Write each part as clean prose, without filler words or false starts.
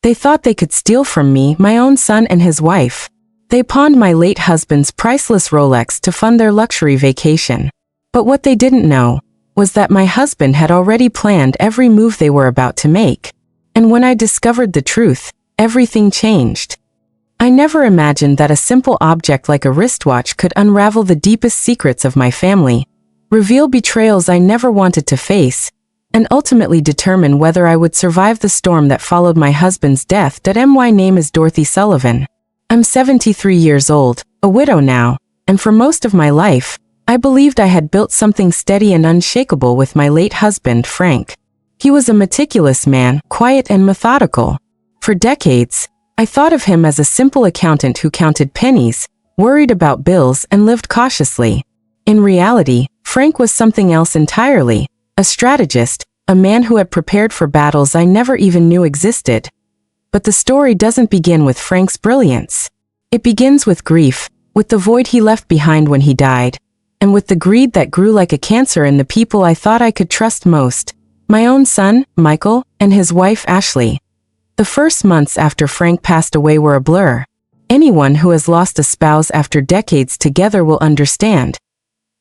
They thought they could steal from me, my own son and his wife. They pawned my late husband's priceless Rolex to fund their luxury vacation. But what they didn't know was that my husband had already planned every move they were about to make. And when I discovered the truth, everything changed. I never imagined that a simple object like a wristwatch could unravel the deepest secrets of my family, reveal betrayals I never wanted to face, and ultimately determine whether I would survive the storm that followed my husband's death. My name is Dorothy Sullivan. I'm 73 years old, a widow now, and for most of my life, I believed I had built something steady and unshakable with my late husband, Frank. He was a meticulous man, quiet and methodical. For decades, I thought of him as a simple accountant who counted pennies, worried about bills, and lived cautiously. In reality, Frank was something else entirely, a strategist, a man who had prepared for battles I never even knew existed. But the story doesn't begin with Frank's brilliance. It begins with grief, with the void he left behind when he died, and with the greed that grew like a cancer in the people I thought I could trust most, my own son, Michael, and his wife, Ashley. The first months after Frank passed away were a blur. Anyone who has lost a spouse after decades together will understand.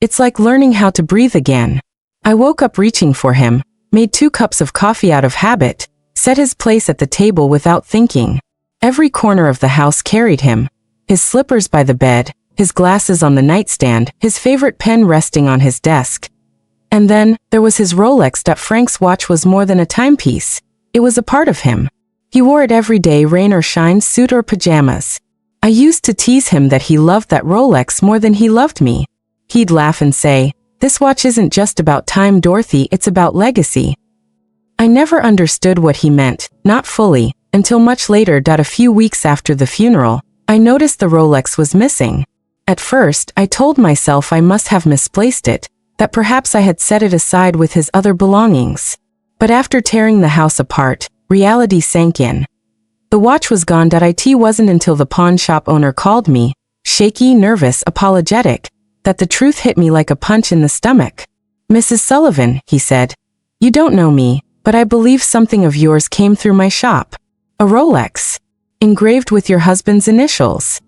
It's like learning how to breathe again. I woke up reaching for him, made 2 cups of coffee out of habit, set his place at the table without thinking. Every corner of the house carried him, his slippers by the bed, his glasses on the nightstand, his favorite pen resting on his desk. And then, there was his Rolex. Frank's watch was more than a timepiece. It was a part of him. He wore it every day, rain or shine, suit or pajamas. I used to tease him that he loved that Rolex more than he loved me. He'd laugh and say, "This watch isn't just about time, Dorothy, it's about legacy." I never understood what he meant, not fully, until much later. A few weeks after the funeral, I noticed the Rolex was missing. At first, I told myself I must have misplaced it, that perhaps I had set it aside with his other belongings. But after tearing the house apart, reality sank in. The watch was gone. It wasn't until the pawn shop owner called me, shaky, nervous, apologetic, that the truth hit me like a punch in the stomach. "Mrs. Sullivan," he said, "you don't know me, but I believe something of yours came through my shop. A Rolex, engraved with your husband's initials."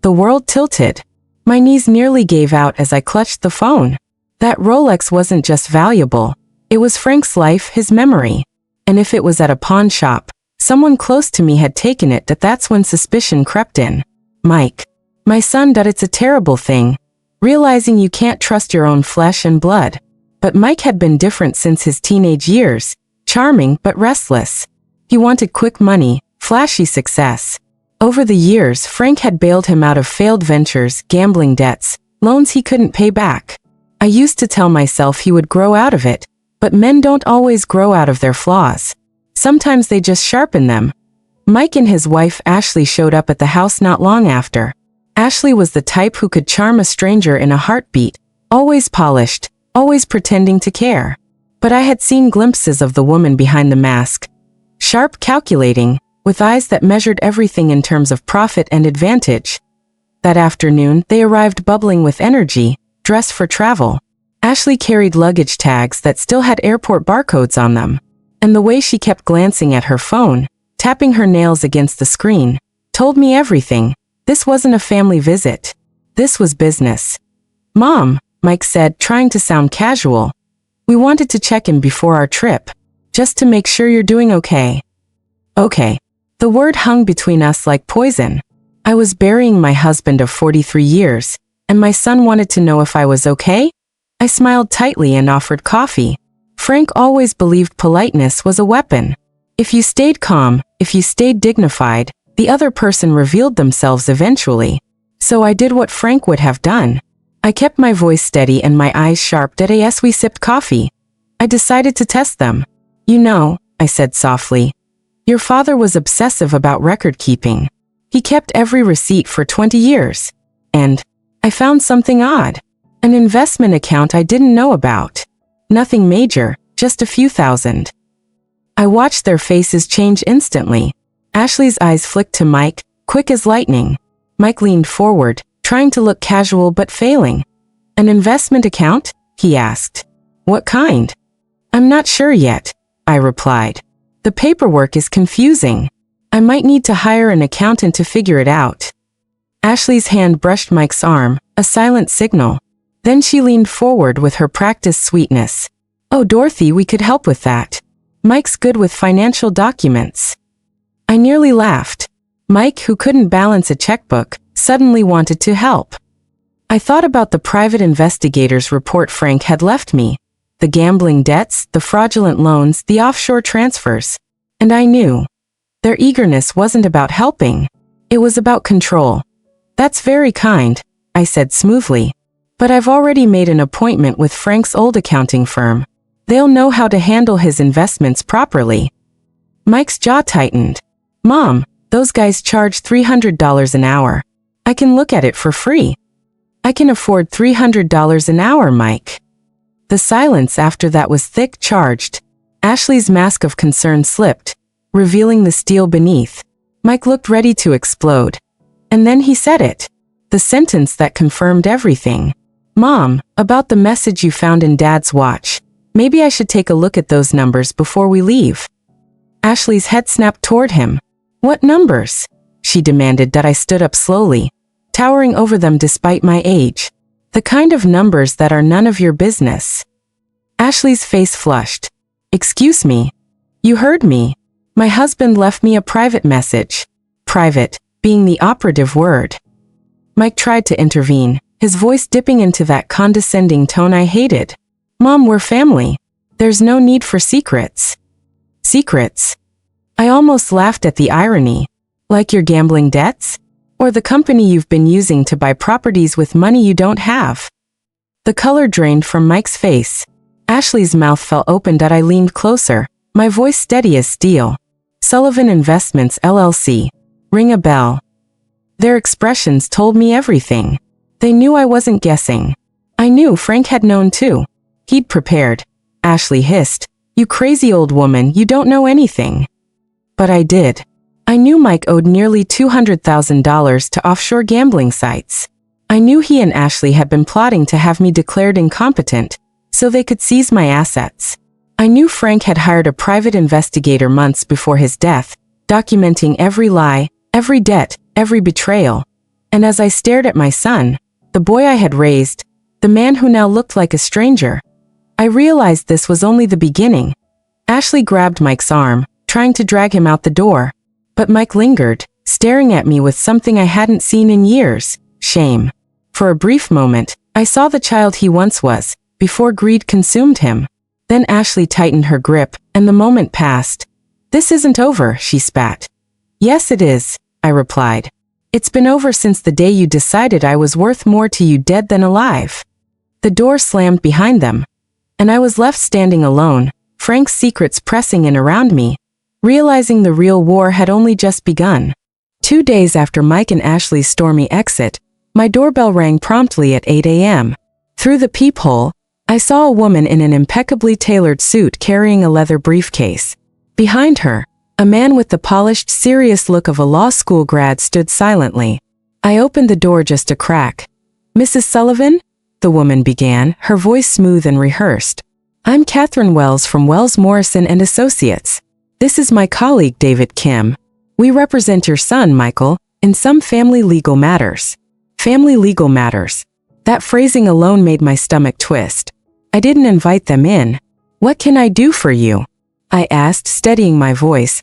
The world tilted. My knees nearly gave out as I clutched the phone. That Rolex wasn't just valuable. It was Frank's life, his memory. And if it was at a pawn shop, someone close to me had taken it. That's when suspicion crept in. Mike. My son. It's a terrible thing, realizing you can't trust your own flesh and blood. But Mike had been different since his teenage years, charming but restless. He wanted quick money, flashy success. Over the years, Frank had bailed him out of failed ventures, gambling debts, loans he couldn't pay back. I used to tell myself he would grow out of it, but men don't always grow out of their flaws. Sometimes they just sharpen them. Mike and his wife Ashley showed up at the house not long after. Ashley was the type who could charm a stranger in a heartbeat, always polished, always pretending to care. But I had seen glimpses of the woman behind the mask. Sharp, calculating, with eyes that measured everything in terms of profit and advantage. That afternoon, they arrived bubbling with energy, dressed for travel. Ashley carried luggage tags that still had airport barcodes on them. And the way she kept glancing at her phone, tapping her nails against the screen, told me everything. This wasn't a family visit. This was business. "Mom," Mike said, trying to sound casual. "We wanted to check in before our trip, just to make sure you're doing okay." Okay. The word hung between us like poison. I was burying my husband of 43 years, and my son wanted to know if I was okay? I smiled tightly and offered coffee. Frank always believed politeness was a weapon. If you stayed calm, if you stayed dignified, the other person revealed themselves eventually. So I did what Frank would have done. I kept my voice steady and my eyes sharp. As we sipped coffee, I decided to test them. "You know," I said softly, "your father was obsessive about record keeping. He kept every receipt for 20 years. And I found something odd. An investment account I didn't know about. Nothing major, just a few thousand." I watched their faces change instantly. Ashley's eyes flicked to Mike, quick as lightning. Mike leaned forward, trying to look casual but failing. "An investment account?" he asked. "What kind?" "I'm not sure yet," I replied. "The paperwork is confusing." I might need to hire an accountant to figure it out. Ashley's hand brushed Mike's arm, a silent signal. Then she leaned forward with her practiced sweetness. Oh, Dorothy, we could help with that. Mike's good with financial documents. I nearly laughed. Mike, who couldn't balance a checkbook, suddenly wanted to help. I thought about the private investigator's report Frank had left me. The gambling debts, the fraudulent loans, the offshore transfers. And I knew. Their eagerness wasn't about helping. It was about control. That's very kind, I said smoothly. But I've already made an appointment with Frank's old accounting firm. They'll know how to handle his investments properly. Mike's jaw tightened. Mom, those guys charge $300 an hour. I can look at it for free. I can afford $300 an hour, Mike. The silence after that was thick, charged. Ashley's mask of concern slipped, revealing the steel beneath. Mike looked ready to explode. And then he said it. The sentence that confirmed everything. Mom, about the message you found in Dad's watch. Maybe I should take a look at those numbers before we leave. Ashley's head snapped toward him. What numbers? She demanded that I stood up slowly, towering over them despite my age. The kind of numbers that are none of your business. Ashley's face flushed. Excuse me. You heard me. My husband left me a private message. Private, being the operative word. Mike tried to intervene, his voice dipping into that condescending tone I hated. Mom, we're family. There's no need for secrets. Secrets? I almost laughed at the irony. Like your gambling debts? Or the company you've been using to buy properties with money you don't have? The color drained from Mike's face. Ashley's mouth fell open as I leaned closer, my voice steady as steel. Sullivan Investments, LLC. Ring a bell. Their expressions told me everything. They knew I wasn't guessing. I knew Frank had known too. He'd prepared. Ashley hissed. You crazy old woman, you don't know anything. But I did. I knew Mike owed nearly $200,000 to offshore gambling sites. I knew he and Ashley had been plotting to have me declared incompetent, so they could seize my assets. I knew Frank had hired a private investigator months before his death, documenting every lie, every debt, every betrayal. And as I stared at my son, the boy I had raised, the man who now looked like a stranger, I realized this was only the beginning. Ashley grabbed Mike's arm, trying to drag him out the door. But Mike lingered, staring at me with something I hadn't seen in years, shame. For a brief moment, I saw the child he once was, before greed consumed him. Then Ashley tightened her grip, and the moment passed. This isn't over, she spat. Yes, it is, I replied. It's been over since the day you decided I was worth more to you dead than alive. The door slammed behind them, and I was left standing alone, Frank's secrets pressing in around me, realizing the real war had only just begun. 2 days after Mike and Ashley's stormy exit, my doorbell rang promptly at 8 a.m. Through the peephole, I saw a woman in an impeccably tailored suit carrying a leather briefcase. Behind her, a man with the polished, serious look of a law school grad stood silently. I opened the door just a crack. Mrs. Sullivan? The woman began, her voice smooth and rehearsed. I'm Catherine Wells from Wells Morrison and Associates. This is my colleague David Kim. We represent your son, Michael, in some family legal matters. Family legal matters. That phrasing alone made my stomach twist. I didn't invite them in. What can I do for you? I asked, steadying my voice.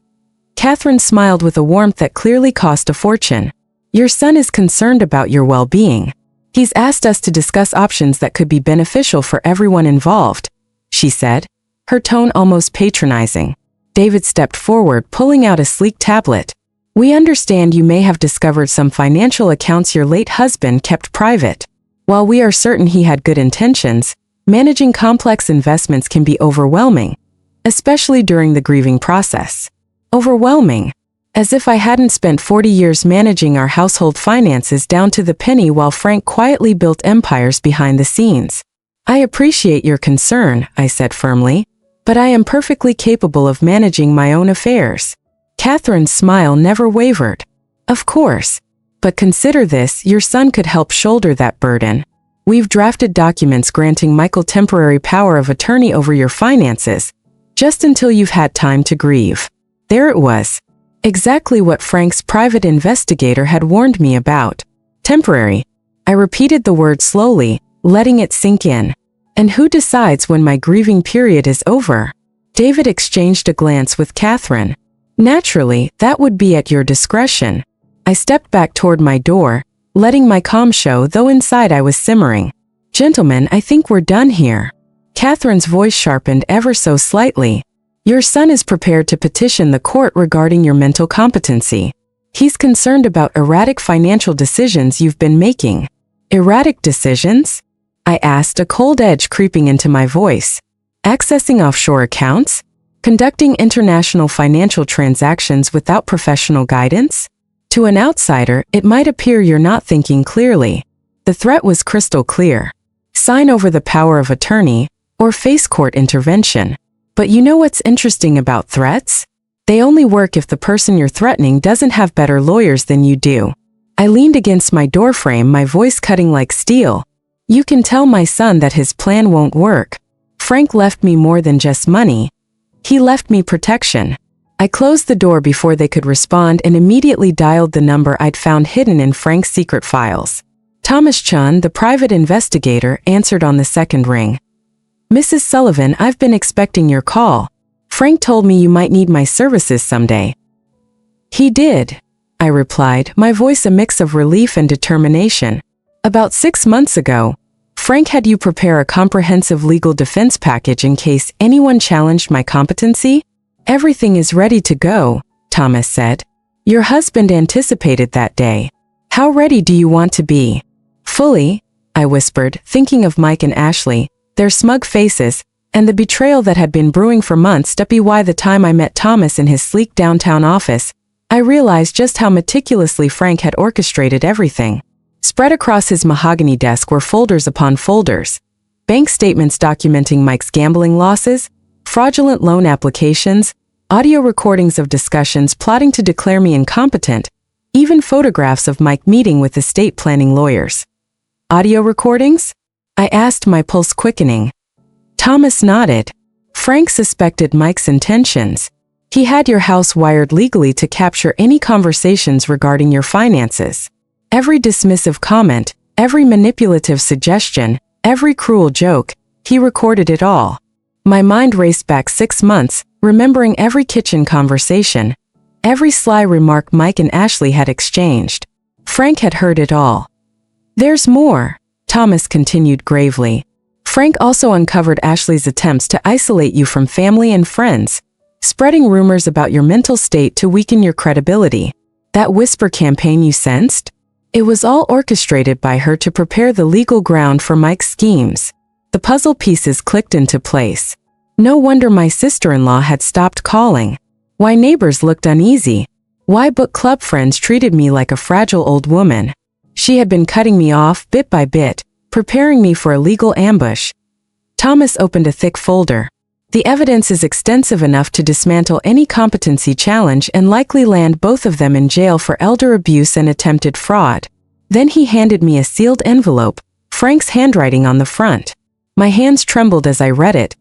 Catherine smiled with a warmth that clearly cost a fortune. Your son is concerned about your well-being. He's asked us to discuss options that could be beneficial for everyone involved, she said, her tone almost patronizing. David stepped forward, pulling out a sleek tablet. We understand you may have discovered some financial accounts your late husband kept private. While we are certain he had good intentions, managing complex investments can be overwhelming, especially during the grieving process. Overwhelming. As if I hadn't spent 40 years managing our household finances down to the penny while Frank quietly built empires behind the scenes. I appreciate your concern, I said firmly. But I am perfectly capable of managing my own affairs. Catherine's smile never wavered. Of course. But consider this, your son could help shoulder that burden. We've drafted documents granting Michael temporary power of attorney over your finances, just until you've had time to grieve. There it was. Exactly what Frank's private investigator had warned me about. Temporary. I repeated the word slowly, letting it sink in. And who decides when my grieving period is over? David exchanged a glance with Catherine. Naturally, that would be at your discretion. I stepped back toward my door, letting my calm show, though inside I was simmering. Gentlemen, I think we're done here. Catherine's voice sharpened ever so slightly. Your son is prepared to petition the court regarding your mental competency. He's concerned about erratic financial decisions you've been making. Erratic decisions? I asked, a cold edge creeping into my voice. Accessing offshore accounts? Conducting international financial transactions without professional guidance? To an outsider, it might appear you're not thinking clearly. The threat was crystal clear. Sign over the power of attorney, or face court intervention. But you know what's interesting about threats? They only work if the person you're threatening doesn't have better lawyers than you do. I leaned against my doorframe, my voice cutting like steel. You can tell my son that his plan won't work. Frank left me more than just money. He left me protection. I closed the door before they could respond and immediately dialed the number I'd found hidden in Frank's secret files. Thomas Chun, the private investigator, answered on the second ring. Mrs. Sullivan, I've been expecting your call. Frank told me you might need my services someday. He did, I replied, my voice a mix of relief and determination. About 6 months ago, Frank had you prepare a comprehensive legal defense package in case anyone challenged my competency? Everything is ready to go, Thomas said. Your husband anticipated that day. How ready do you want to be? Fully, I whispered, thinking of Mike and Ashley, their smug faces, and the betrayal that had been brewing for months. By the time I met Thomas in his sleek downtown office, I realized just how meticulously Frank had orchestrated everything. Spread across his mahogany desk were folders upon folders. Bank statements documenting Mike's gambling losses, fraudulent loan applications, audio recordings of discussions plotting to declare me incompetent, even photographs of Mike meeting with estate planning lawyers. Audio recordings? I asked, my pulse quickening. Thomas nodded. Frank suspected Mike's intentions. He had your house wired legally to capture any conversations regarding your finances. Every dismissive comment, every manipulative suggestion, every cruel joke, he recorded it all. My mind raced back 6 months, remembering every kitchen conversation, every sly remark Mike and Ashley had exchanged. Frank had heard it all. There's more, Thomas continued gravely. Frank also uncovered Ashley's attempts to isolate you from family and friends, spreading rumors about your mental state to weaken your credibility. That whisper campaign you sensed? It was all orchestrated by her to prepare the legal ground for Mike's schemes. The puzzle pieces clicked into place. No wonder my sister-in-law had stopped calling. Why neighbors looked uneasy. Why book club friends treated me like a fragile old woman. She had been cutting me off bit by bit, preparing me for a legal ambush. Thomas opened a thick folder. The evidence is extensive enough to dismantle any competency challenge and likely land both of them in jail for elder abuse and attempted fraud. Then he handed me a sealed envelope, Frank's handwriting on the front. My hands trembled as I read it.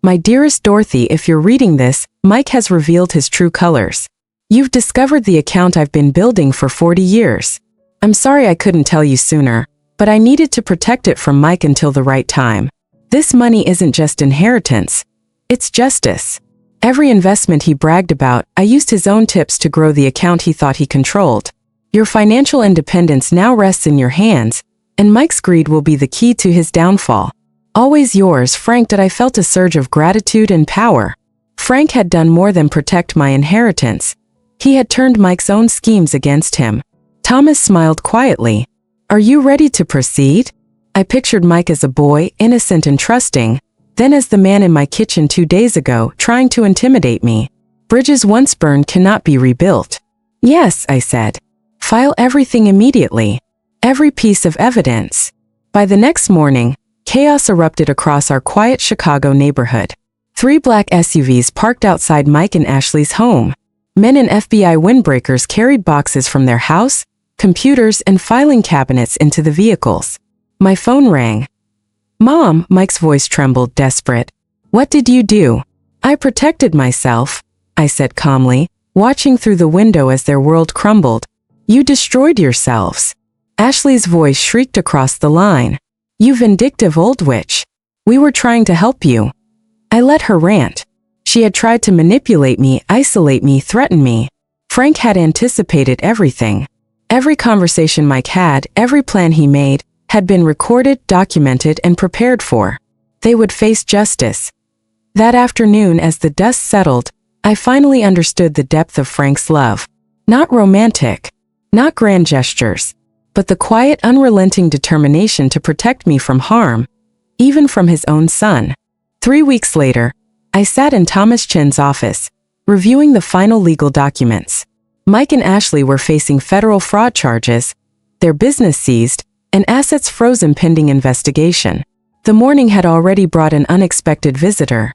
My dearest Dorothy, if you're reading this, Mike has revealed his true colors. You've discovered the account I've been building for 40 years. I'm sorry I couldn't tell you sooner, but I needed to protect it from Mike until the right time. This money isn't just inheritance. It's justice. Every investment he bragged about, I used his own tips to grow the account he thought he controlled. Your financial independence now rests in your hands, and Mike's greed will be the key to his downfall. Always yours, Frank. I felt a surge of gratitude and power. Frank had done more than protect my inheritance. He had turned Mike's own schemes against him. Thomas smiled quietly. Are you ready to proceed? I pictured Mike as a boy, innocent and trusting, then as the man in my kitchen 2 days ago, trying to intimidate me. Bridges once burned cannot be rebuilt. Yes, I said. File everything immediately. Every piece of evidence. By the next morning, chaos erupted across our quiet Chicago neighborhood. 3 black SUVs parked outside Mike and Ashley's home. Men in FBI windbreakers carried boxes from their house, computers, and filing cabinets into the vehicles. My phone rang. Mom, Mike's voice trembled, desperate. What did you do? I protected myself, I said calmly. watching through the window as their world crumbled. You destroyed yourselves. Ashley's voice shrieked across the line. You vindictive old witch. We were trying to help you. I let her rant. She had tried to manipulate me, isolate me, threaten me. Frank had anticipated everything. Every conversation Mike had, every plan he made, had been recorded, documented, and prepared for. They would face justice. That afternoon, as the dust settled, I finally understood the depth of Frank's love. Not romantic, not grand gestures, but the quiet, unrelenting determination to protect me from harm, even from his own son. 3 weeks later, I sat in Thomas Chin's office, reviewing the final legal documents. Mike and Ashley were facing federal fraud charges, their business seized, and assets frozen pending investigation. The morning had already brought an unexpected visitor.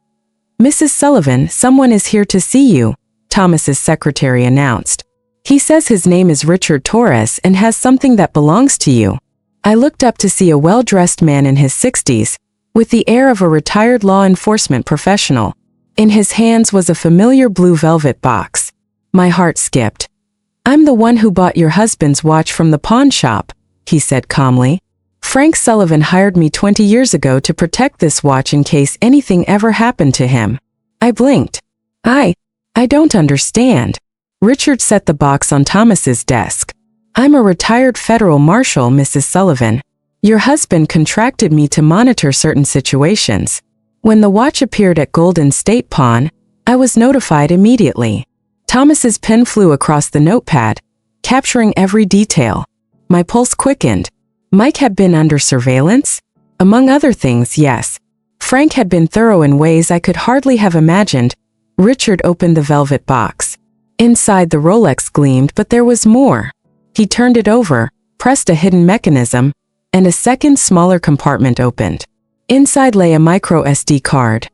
Mrs. Sullivan, someone is here to see you, Thomas's secretary announced. He says his name is Richard Torres and has something that belongs to you. I looked up to see a well-dressed man in his 60s, with the air of a retired law enforcement professional. In his hands was a familiar blue velvet box. My heart skipped. I'm the one who bought your husband's watch from the pawn shop, he said calmly. Frank Sullivan hired me 20 years ago to protect this watch in case anything ever happened to him. I blinked. I don't understand. Richard set the box on Thomas's desk. I'm a retired federal marshal, Mrs. Sullivan. Your husband contracted me to monitor certain situations. When the watch appeared at Golden State Pawn, I was notified immediately. Thomas's pen flew across the notepad, capturing every detail. My pulse quickened. Mike had been under surveillance? Among other things, yes. Frank had been thorough in ways I could hardly have imagined. Richard opened the velvet box. Inside, the Rolex gleamed, but there was more. He turned it over, pressed a hidden mechanism, and a second, smaller compartment opened. Inside lay a micro SD card.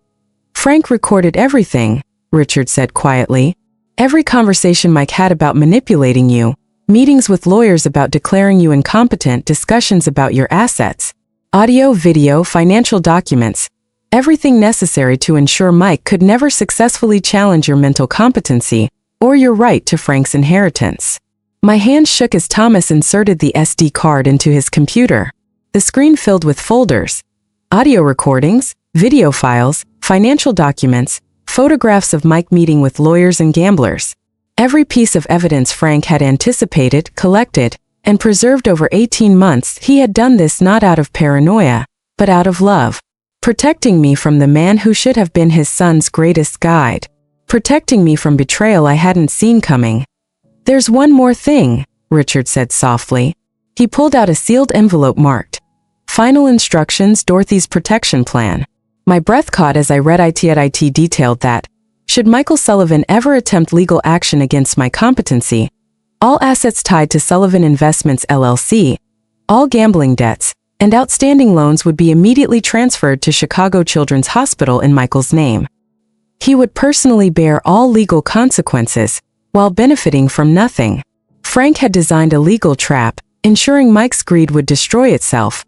Frank recorded everything, Richard said quietly. Every conversation Mike had about manipulating you, meetings with lawyers about declaring you incompetent, discussions about your assets, audio, video, financial documents, everything necessary to ensure Mike could never successfully challenge your mental competency or your right to Frank's inheritance. My hand shook as Thomas inserted the SD card into his computer. The screen filled with folders, audio recordings, video files, financial documents, photographs of Mike meeting with lawyers and gamblers. Every piece of evidence Frank had anticipated, collected, and preserved over 18 months. He had done this not out of paranoia, but out of love. Protecting me from the man who should have been his son's greatest guide. Protecting me from betrayal I hadn't seen coming. There's one more thing, Richard said softly. He pulled out a sealed envelope marked Final Instructions, Dorothy's Protection Plan. My breath caught as I read it detailed that, should Michael Sullivan ever attempt legal action against my competency, all assets tied to Sullivan Investments LLC, all gambling debts, and outstanding loans would be immediately transferred to Chicago Children's Hospital in Michael's name. He would personally bear all legal consequences, while benefiting from nothing. Frank had designed a legal trap, ensuring Mike's greed would destroy itself.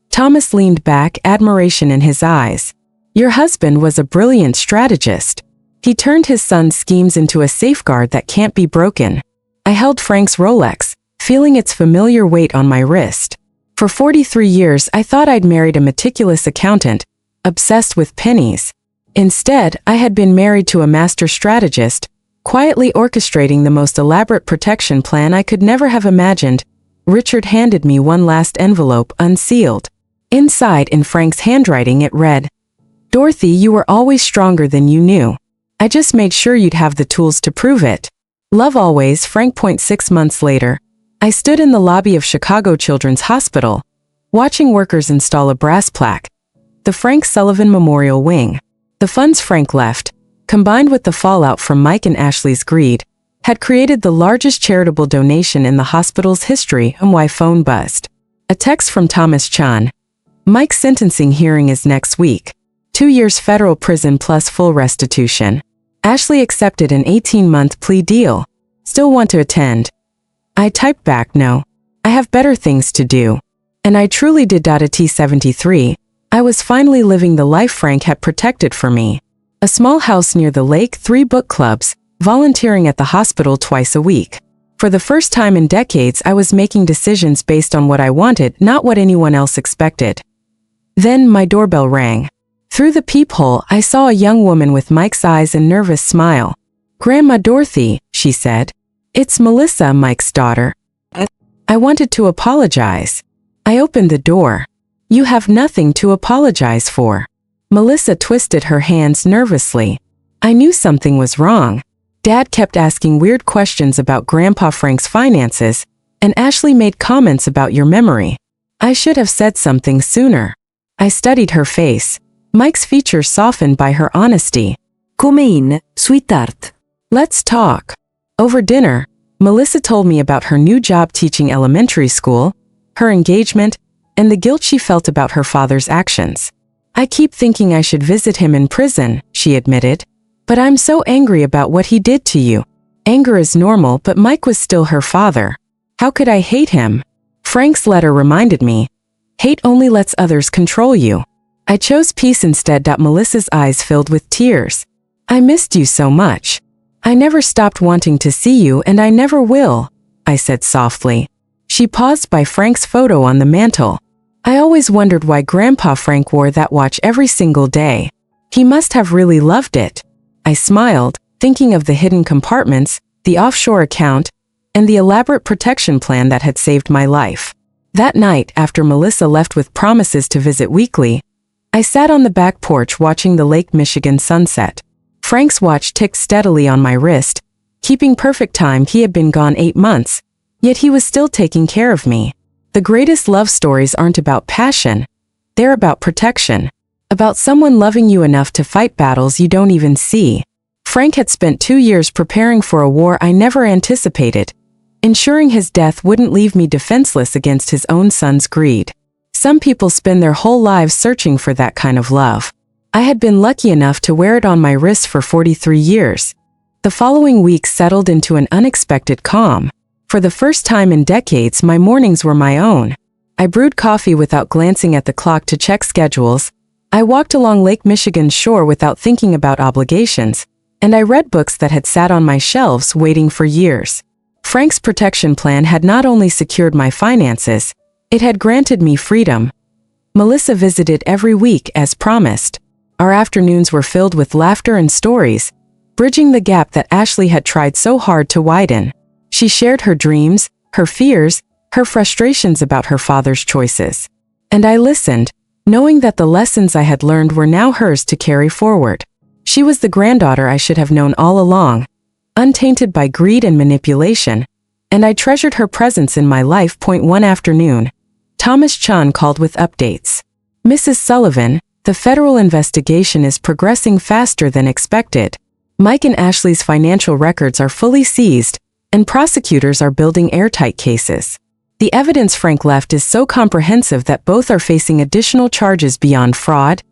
Thomas leaned back, admiration in his eyes. Your husband was a brilliant strategist. He turned his son's schemes into a safeguard that can't be broken. I held Frank's Rolex, feeling its familiar weight on my wrist. For 43 years, I thought I'd married a meticulous accountant, obsessed with pennies. Instead, I had been married to a master strategist, quietly orchestrating the most elaborate protection plan I could never have imagined. Richard handed me one last envelope, unsealed. Inside, in Frank's handwriting, it read, Dorothy, you were always stronger than you knew. I just made sure you'd have the tools to prove it. Love always, Frank. 6 months later, I stood in the lobby of Chicago Children's Hospital, watching workers install a brass plaque, the Frank Sullivan Memorial Wing. The funds Frank left, combined with the fallout from Mike and Ashley's greed, had created the largest charitable donation in the hospital's history. My phone buzzed. A text from Thomas Chan. Mike's sentencing hearing is next week. 2 years federal prison plus full restitution. Ashley accepted an 18-month plea deal. Still want to attend? I typed back, no. I have better things to do. And I truly did. At T73, I was finally living the life Frank had protected for me. A small house near the lake, 3 book clubs, volunteering at the hospital twice a week. For the first time in decades, I was making decisions based on what I wanted, not what anyone else expected. Then my doorbell rang. Through the peephole, I saw a young woman with Mike's eyes and nervous smile. "Grandma Dorothy," she said. "It's Melissa, Mike's daughter." I wanted to apologize. I opened the door. "You have nothing to apologize for." Melissa twisted her hands nervously. I knew something was wrong. Dad kept asking weird questions about Grandpa Frank's finances, and Ashley made comments about your memory. I should have said something sooner. I studied her face. Mike's features softened by her honesty. "Come in, sweetheart. Let's talk." Over dinner, Melissa told me about her new job teaching elementary school, her engagement, and the guilt she felt about her father's actions. "I keep thinking I should visit him in prison," she admitted. "But I'm so angry about what he did to you." Anger is normal, but Mike was still her father. How could I hate him? Frank's letter reminded me. Hate only lets others control you. I chose peace instead. Melissa's eyes filled with tears. "I missed you so much. I never stopped wanting to see you, and I never will," I said softly. She paused by Frank's photo on the mantle. "I always wondered why Grandpa Frank wore that watch every single day. He must have really loved it." I smiled, thinking of the hidden compartments, the offshore account, and the elaborate protection plan that had saved my life. That night, after Melissa left with promises to visit weekly, I sat on the back porch watching the Lake Michigan sunset. Frank's watch ticked steadily on my wrist, keeping perfect time. He had been gone 8 months, yet he was still taking care of me. The greatest love stories aren't about passion. They're about protection. About someone loving you enough to fight battles you don't even see. Frank had spent 2 years preparing for a war I never anticipated, ensuring his death wouldn't leave me defenseless against his own son's greed. Some people spend their whole lives searching for that kind of love. I had been lucky enough to wear it on my wrist for 43 years. The following week settled into an unexpected calm. For the first time in decades, my mornings were my own. I brewed coffee without glancing at the clock to check schedules. I walked along Lake Michigan's shore without thinking about obligations, and I read books that had sat on my shelves waiting for years. Frank's protection plan had not only secured my finances, it had granted me freedom. Melissa visited every week as promised. Our afternoons were filled with laughter and stories, bridging the gap that Ashley had tried so hard to widen. She shared her dreams, her fears, her frustrations about her father's choices. And I listened, knowing that the lessons I had learned were now hers to carry forward. She was the granddaughter I should have known all along, untainted by greed and manipulation, and I treasured her presence in my life. One afternoon, Thomas Chun called with updates. "Mrs. Sullivan, the federal investigation is progressing faster than expected. Mike and Ashley's financial records are fully seized, and prosecutors are building airtight cases. The evidence Frank left is so comprehensive that both are facing additional charges beyond fraud,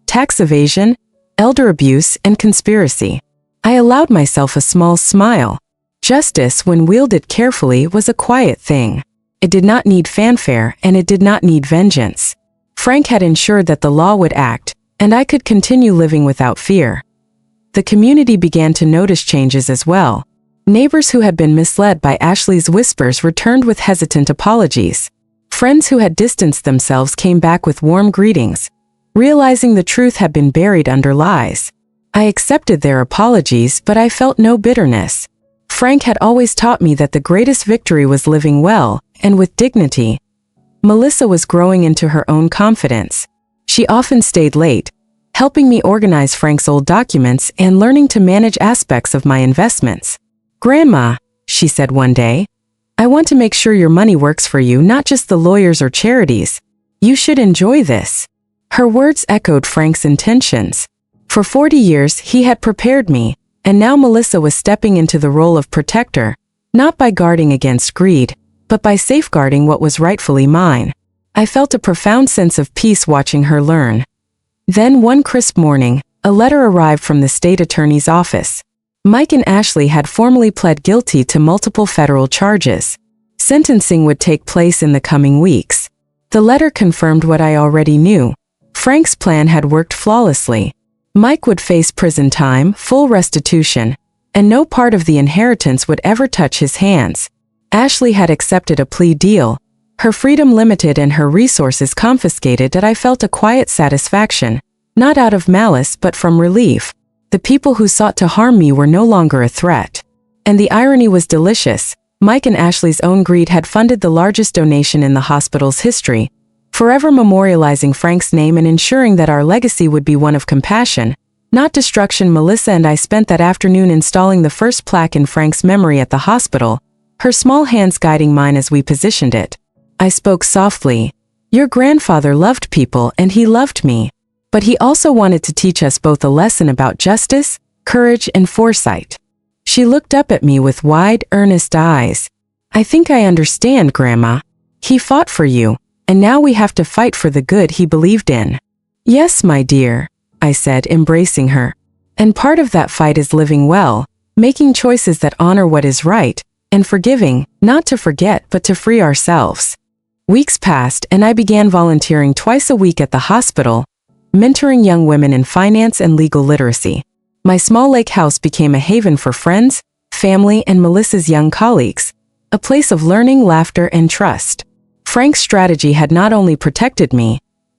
tax evasion, elder abuse, and conspiracy." I allowed myself a small smile. Justice, when wielded carefully, was a quiet thing. It did not need fanfare, and it did not need vengeance. Frank had ensured that the law would act, and I could continue living without fear. The community began to notice changes as well. Neighbors who had been misled by Ashley's whispers returned with hesitant apologies. Friends who had distanced themselves came back with warm greetings, realizing the truth had been buried under lies. I accepted their apologies, but I felt no bitterness. Frank had always taught me that the greatest victory was living well, and with dignity. Melissa was growing into her own confidence. She often stayed late, helping me organize Frank's old documents and learning to manage aspects of my investments. "Grandma," she said one day, "I want to make sure your money works for you, not just the lawyers or charities. You should enjoy this." Her words echoed Frank's intentions. For 40 years, he had prepared me, and now Melissa was stepping into the role of protector, not by guarding against greed, but by safeguarding what was rightfully mine. I felt a profound sense of peace watching her learn. Then one crisp morning, a letter arrived from the state attorney's office. Mike and Ashley had formally pled guilty to multiple federal charges. Sentencing would take place in the coming weeks. The letter confirmed what I already knew. Frank's plan had worked flawlessly. Mike would face prison time, full restitution, and no part of the inheritance would ever touch his hands. Ashley had accepted a plea deal, her freedom limited and her resources confiscated, that I felt a quiet satisfaction, not out of malice but from relief. The people who sought to harm me were no longer a threat. And the irony was delicious. Mike and Ashley's own greed had funded the largest donation in the hospital's history, forever memorializing Frank's name and ensuring that our legacy would be one of compassion, not destruction. Melissa and I spent that afternoon installing the first plaque in Frank's memory at the hospital, her small hands guiding mine as we positioned it. I spoke softly. Your grandfather loved people and he loved me. But he also wanted to teach us both a lesson about justice, courage, and foresight. She looked up at me with wide, earnest eyes. I think I understand, Grandma. He fought for you, and now we have to fight for the good he believed in. Yes, my dear, I said, embracing her. And part of that fight is living well, making choices that honor what is right, and forgiving, not to forget but to free ourselves. Weeks passed and I began volunteering twice a week at the hospital, mentoring young women in finance and legal literacy. My small lake house became a haven for friends, family, and Melissa's young colleagues, a place of learning, laughter, and trust. Frank's strategy had not only protected me,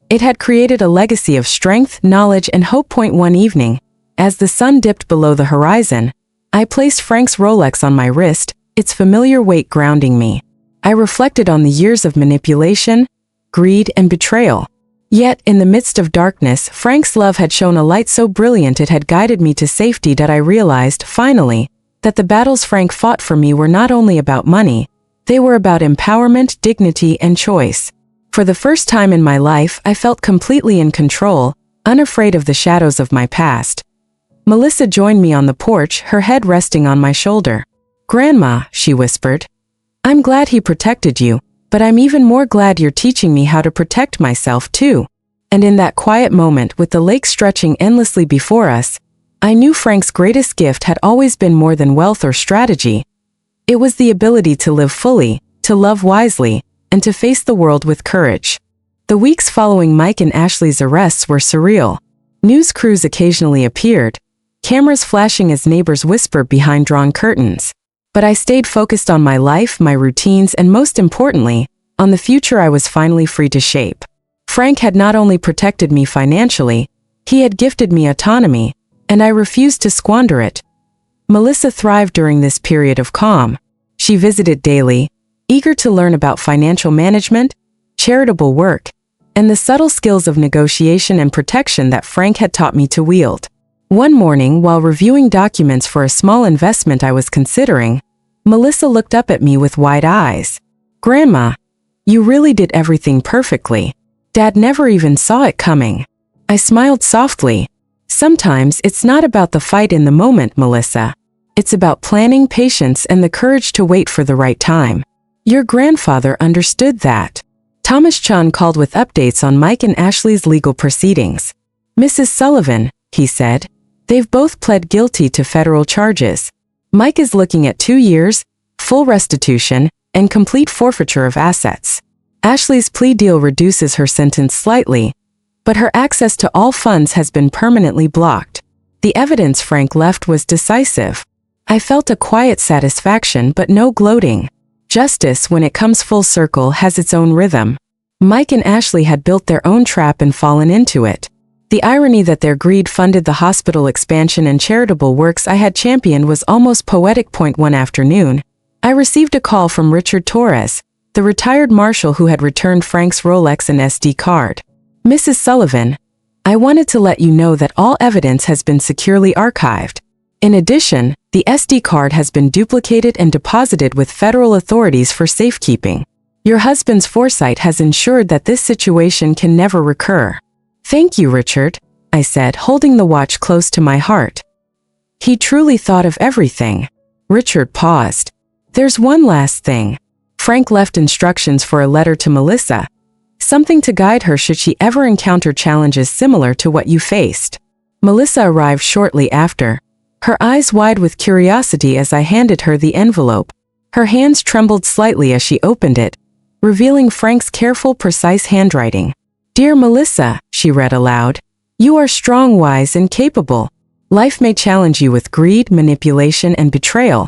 it had created a legacy of strength, knowledge, and hope. One evening, as the sun dipped below the horizon, I placed Frank's Rolex on my wrist, its familiar weight grounding me. I reflected on the years of manipulation, greed, and betrayal. Yet, in the midst of darkness, Frank's love had shone a light so brilliant it had guided me to safety. That I realized, finally, that the battles Frank fought for me were not only about money, they were about empowerment, dignity, and choice. For the first time in my life, I felt completely in control, unafraid of the shadows of my past. Melissa joined me on the porch, her head resting on my shoulder. Grandma, she whispered, I'm glad he protected you, but I'm even more glad you're teaching me how to protect myself too. And in that quiet moment, with the lake stretching endlessly before us, I knew Frank's greatest gift had always been more than wealth or strategy. It was the ability to live fully, to love wisely, and to face the world with courage. The weeks following Mike and Ashley's arrests were surreal. News crews occasionally appeared, cameras flashing as neighbors whispered behind drawn curtains. But I stayed focused on my life, my routines, and most importantly, on the future I was finally free to shape. Frank had not only protected me financially, he had gifted me autonomy, and I refused to squander it. Melissa thrived during this period of calm. She visited daily, eager to learn about financial management, charitable work, and the subtle skills of negotiation and protection that Frank had taught me to wield. One morning, while reviewing documents for a small investment I was considering, Melissa looked up at me with wide eyes. Grandma, you really did everything perfectly. Dad never even saw it coming. I smiled softly. Sometimes it's not about the fight in the moment, Melissa. It's about planning, patience, and the courage to wait for the right time. Your grandfather understood that. Thomas Chun called with updates on Mike and Ashley's legal proceedings. Mrs. Sullivan, he said, they've both pled guilty to federal charges. Mike is looking at 2 years, full restitution, and complete forfeiture of assets. Ashley's plea deal reduces her sentence slightly, but her access to all funds has been permanently blocked. The evidence Frank left was decisive. I felt a quiet satisfaction but no gloating. Justice, when it comes full circle, has its own rhythm. Mike and Ashley had built their own trap and fallen into it. The irony that their greed funded the hospital expansion and charitable works I had championed was almost poetic. One afternoon, I received a call from Richard Torres, the retired marshal who had returned Frank's Rolex and SD card. Mrs. Sullivan, I wanted to let you know that all evidence has been securely archived. In addition, the SD card has been duplicated and deposited with federal authorities for safekeeping. Your husband's foresight has ensured that this situation can never recur. Thank you, Richard, I said, holding the watch close to my heart. He truly thought of everything. Richard paused. There's one last thing. Frank left instructions for a letter to Melissa, something to guide her should she ever encounter challenges similar to what you faced. Melissa arrived shortly after, her eyes wide with curiosity as I handed her the envelope. Her hands trembled slightly as she opened it, revealing Frank's careful, precise handwriting. Dear Melissa, she read aloud, you are strong, wise, and capable. Life may challenge you with greed, manipulation, and betrayal,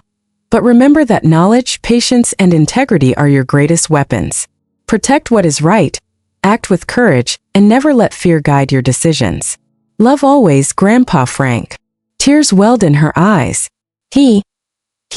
but remember that knowledge, patience, and integrity are your greatest weapons. Protect what is right, act with courage, and never let fear guide your decisions. Love always, Grandpa Frank. Tears welled in her eyes. He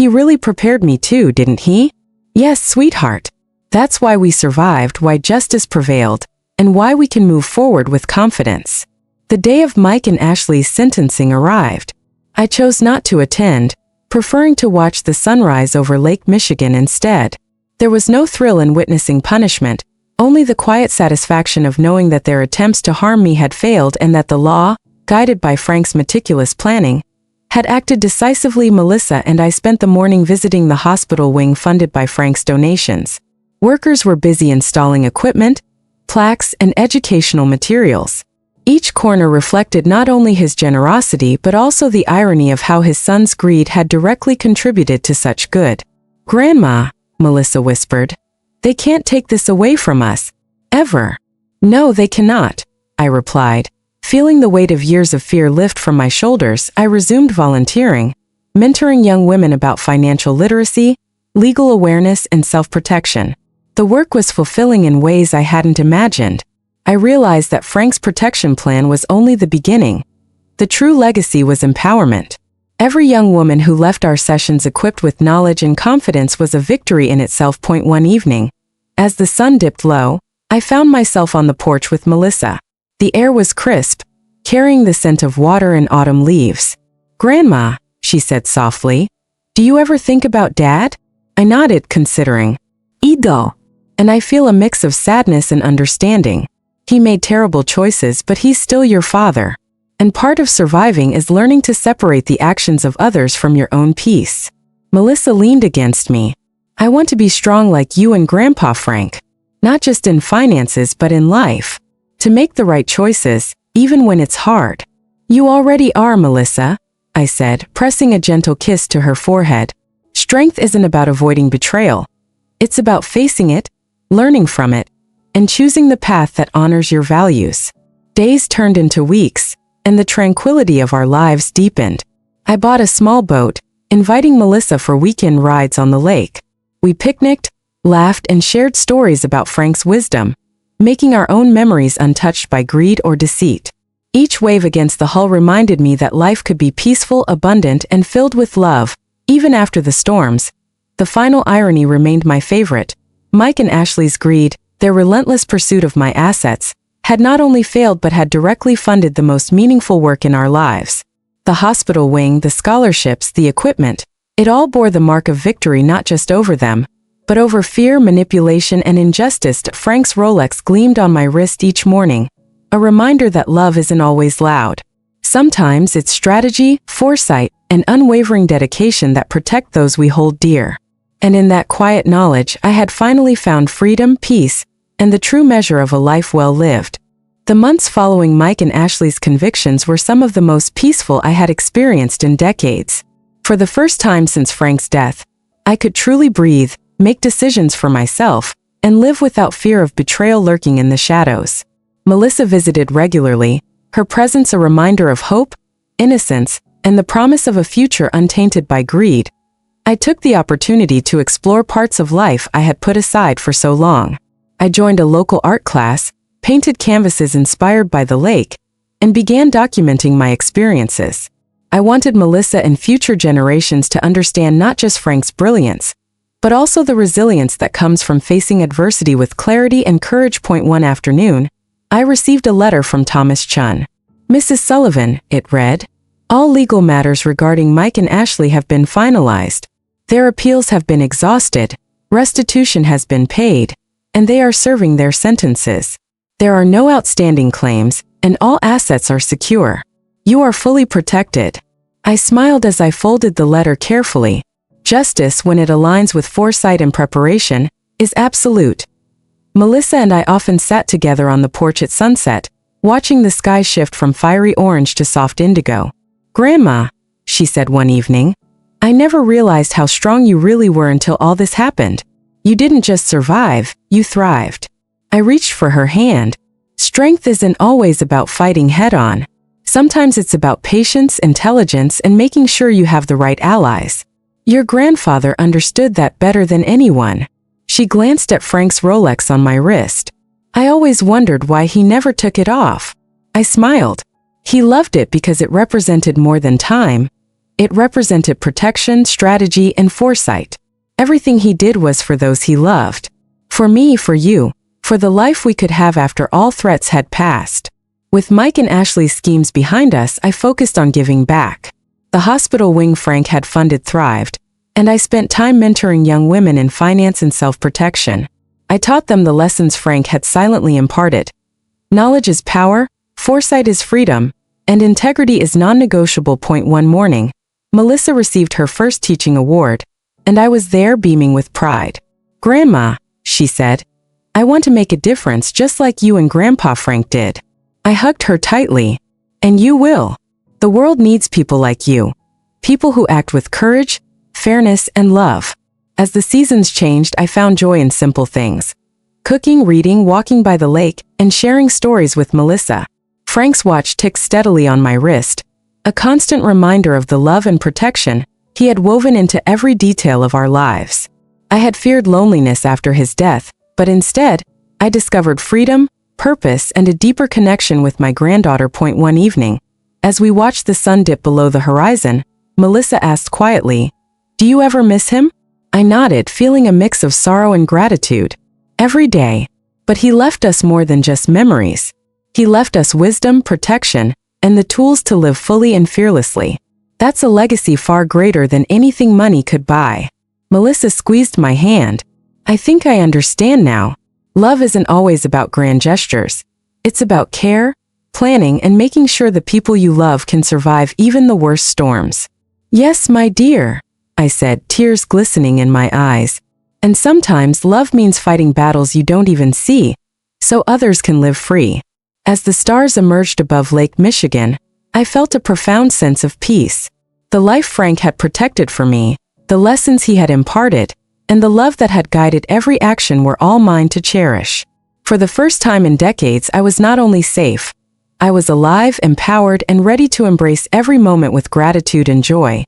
really prepared me too, didn't he? Yes, sweetheart. That's why we survived, why justice prevailed, and why we can move forward with confidence. The day of Mike and Ashley's sentencing arrived. I chose not to attend, preferring to watch the sunrise over Lake Michigan instead. There was no thrill in witnessing punishment, only the quiet satisfaction of knowing that their attempts to harm me had failed and that the law, guided by Frank's meticulous planning, had acted decisively. Melissa and I spent the morning visiting the hospital wing funded by Frank's donations. Workers were busy installing equipment, plaques, and educational materials. Each corner reflected not only his generosity but also the irony of how his son's greed had directly contributed to such good. Grandma, Melissa whispered, they can't take this away from us. Ever. No, they cannot, I replied. Feeling the weight of years of fear lift from my shoulders, I resumed volunteering, mentoring young women about financial literacy, legal awareness, and self-protection. The work was fulfilling in ways I hadn't imagined. I realized that Frank's protection plan was only the beginning. The true legacy was empowerment. Every young woman who left our sessions equipped with knowledge and confidence was a victory in itself. One evening, as the sun dipped low, I found myself on the porch with Melissa. The air was crisp, carrying the scent of water and autumn leaves. Grandma, she said softly, do you ever think about Dad? I nodded, considering. Ego. And I feel a mix of sadness and understanding. He made terrible choices, but he's still your father. And part of surviving is learning to separate the actions of others from your own peace. Melissa leaned against me. I want to be strong like you and Grandpa Frank. Not just in finances but in life. To make the right choices, even when it's hard. You already are, Melissa, I said, pressing a gentle kiss to her forehead. Strength isn't about avoiding betrayal. It's about facing it, learning from it, and choosing the path that honors your values. Days turned into weeks, and the tranquility of our lives deepened. I bought a small boat, inviting Melissa for weekend rides on the lake. We picnicked, laughed, and shared stories about Frank's wisdom, making our own memories untouched by greed or deceit. Each wave against the hull reminded me that life could be peaceful, abundant, and filled with love, even after the storms. The final irony remained my favorite. Mike and Ashley's greed, their relentless pursuit of my assets, had not only failed but had directly funded the most meaningful work in our lives. The hospital wing, the scholarships, the equipment, it all bore the mark of victory not just over them, but over fear, manipulation, and injustice. Frank's Rolex gleamed on my wrist each morning, a reminder that love isn't always loud. Sometimes it's strategy, foresight, and unwavering dedication that protect those we hold dear. And in that quiet knowledge, I had finally found freedom, peace, and the true measure of a life well lived. The months following Mike and Ashley's convictions were some of the most peaceful I had experienced in decades. For the first time since Frank's death, I could truly breathe, make decisions for myself, and live without fear of betrayal lurking in the shadows. Melissa visited regularly, her presence a reminder of hope, innocence, and the promise of a future untainted by greed. I took the opportunity to explore parts of life I had put aside for so long. I joined a local art class, painted canvases inspired by the lake, and began documenting my experiences. I wanted Melissa and future generations to understand not just Frank's brilliance, but also the resilience that comes from facing adversity with clarity and courage. One afternoon, I received a letter from Thomas Chun. Mrs. Sullivan, it read, all legal matters regarding Mike and Ashley have been finalized. Their appeals have been exhausted, restitution has been paid, and they are serving their sentences. There are no outstanding claims, and all assets are secure. You are fully protected. I smiled as I folded the letter carefully. Justice, when it aligns with foresight and preparation, is absolute. Melissa and I often sat together on the porch at sunset, watching the sky shift from fiery orange to soft indigo. Grandma, she said one evening, I never realized how strong you really were until all this happened. You didn't just survive, you thrived. I reached for her hand. Strength isn't always about fighting head-on. Sometimes it's about patience, intelligence, and making sure you have the right allies. Your grandfather understood that better than anyone. She glanced at Frank's Rolex on my wrist. I always wondered why he never took it off. I smiled. He loved it because it represented more than time. It represented protection, strategy, and foresight. Everything he did was for those he loved. For me, for you, for the life we could have after all threats had passed. With Mike and Ashley's schemes behind us, I focused on giving back. The hospital wing Frank had funded thrived, and I spent time mentoring young women in finance and self-protection. I taught them the lessons Frank had silently imparted. Knowledge is power, foresight is freedom, and integrity is non-negotiable. One morning, Melissa received her first teaching award, and I was there beaming with pride. "Grandma," she said, "I want to make a difference just like you and Grandpa Frank did." I hugged her tightly. "And you will. The world needs people like you. People who act with courage, fairness, and love." As the seasons changed, I found joy in simple things. Cooking, reading, walking by the lake, and sharing stories with Melissa. Frank's watch ticked steadily on my wrist, a constant reminder of the love and protection he had woven into every detail of our lives. I had feared loneliness after his death, but instead, I discovered freedom, purpose, and a deeper connection with my granddaughter. One evening, as we watched the sun dip below the horizon, Melissa asked quietly, "Do you ever miss him?" I nodded, feeling a mix of sorrow and gratitude. Every day. But he left us more than just memories. He left us wisdom, protection, and the tools to live fully and fearlessly. That's a legacy far greater than anything money could buy. Melissa squeezed my hand. "I think I understand now. Love isn't always about grand gestures. It's about care, planning, and making sure the people you love can survive even the worst storms." "Yes, my dear," I said, tears glistening in my eyes. "And sometimes love means fighting battles you don't even see, so others can live free." As the stars emerged above Lake Michigan, I felt a profound sense of peace. The life Frank had protected for me, the lessons he had imparted, and the love that had guided every action were all mine to cherish. For the first time in decades, I was not only safe, I was alive, empowered, and ready to embrace every moment with gratitude and joy.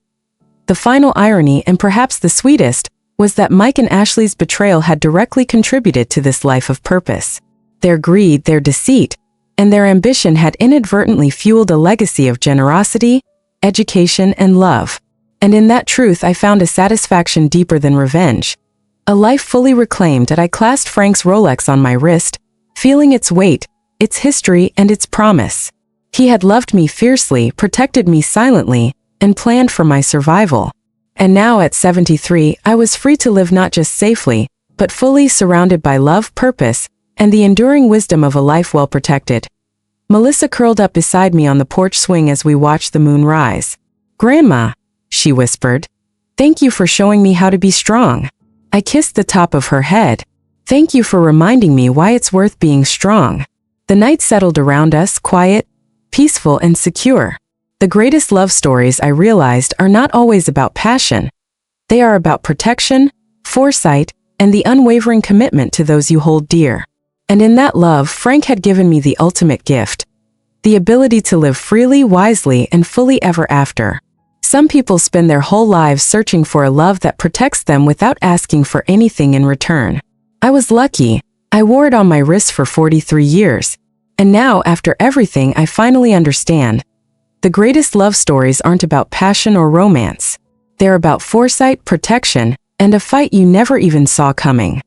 The final irony, and perhaps the sweetest, was that Mike and Ashley's betrayal had directly contributed to this life of purpose. Their greed, their deceit, and their ambition had inadvertently fueled a legacy of generosity, education, and love. And in that truth I found a satisfaction deeper than revenge. A life fully reclaimed. That I clasped Frank's Rolex on my wrist, feeling its weight, its history, and its promise. He had loved me fiercely, protected me silently, and planned for my survival. And now at 73, I was free to live not just safely, but fully, surrounded by love, purpose, and the enduring wisdom of a life well protected. Melissa curled up beside me on the porch swing as we watched the moon rise. "Grandma," she whispered, "thank you for showing me how to be strong." I kissed the top of her head. "Thank you for reminding me why it's worth being strong." The night settled around us, quiet, peaceful, and secure. The greatest love stories, I realized, are not always about passion. They are about protection, foresight, and the unwavering commitment to those you hold dear. And in that love, Frank had given me the ultimate gift, the ability to live freely, wisely, and fully ever after. Some people spend their whole lives searching for a love that protects them without asking for anything in return. I was lucky. I wore it on my wrist for 43 years. And now, after everything, I finally understand. The greatest love stories aren't about passion or romance. They're about foresight, protection, and a fight you never even saw coming.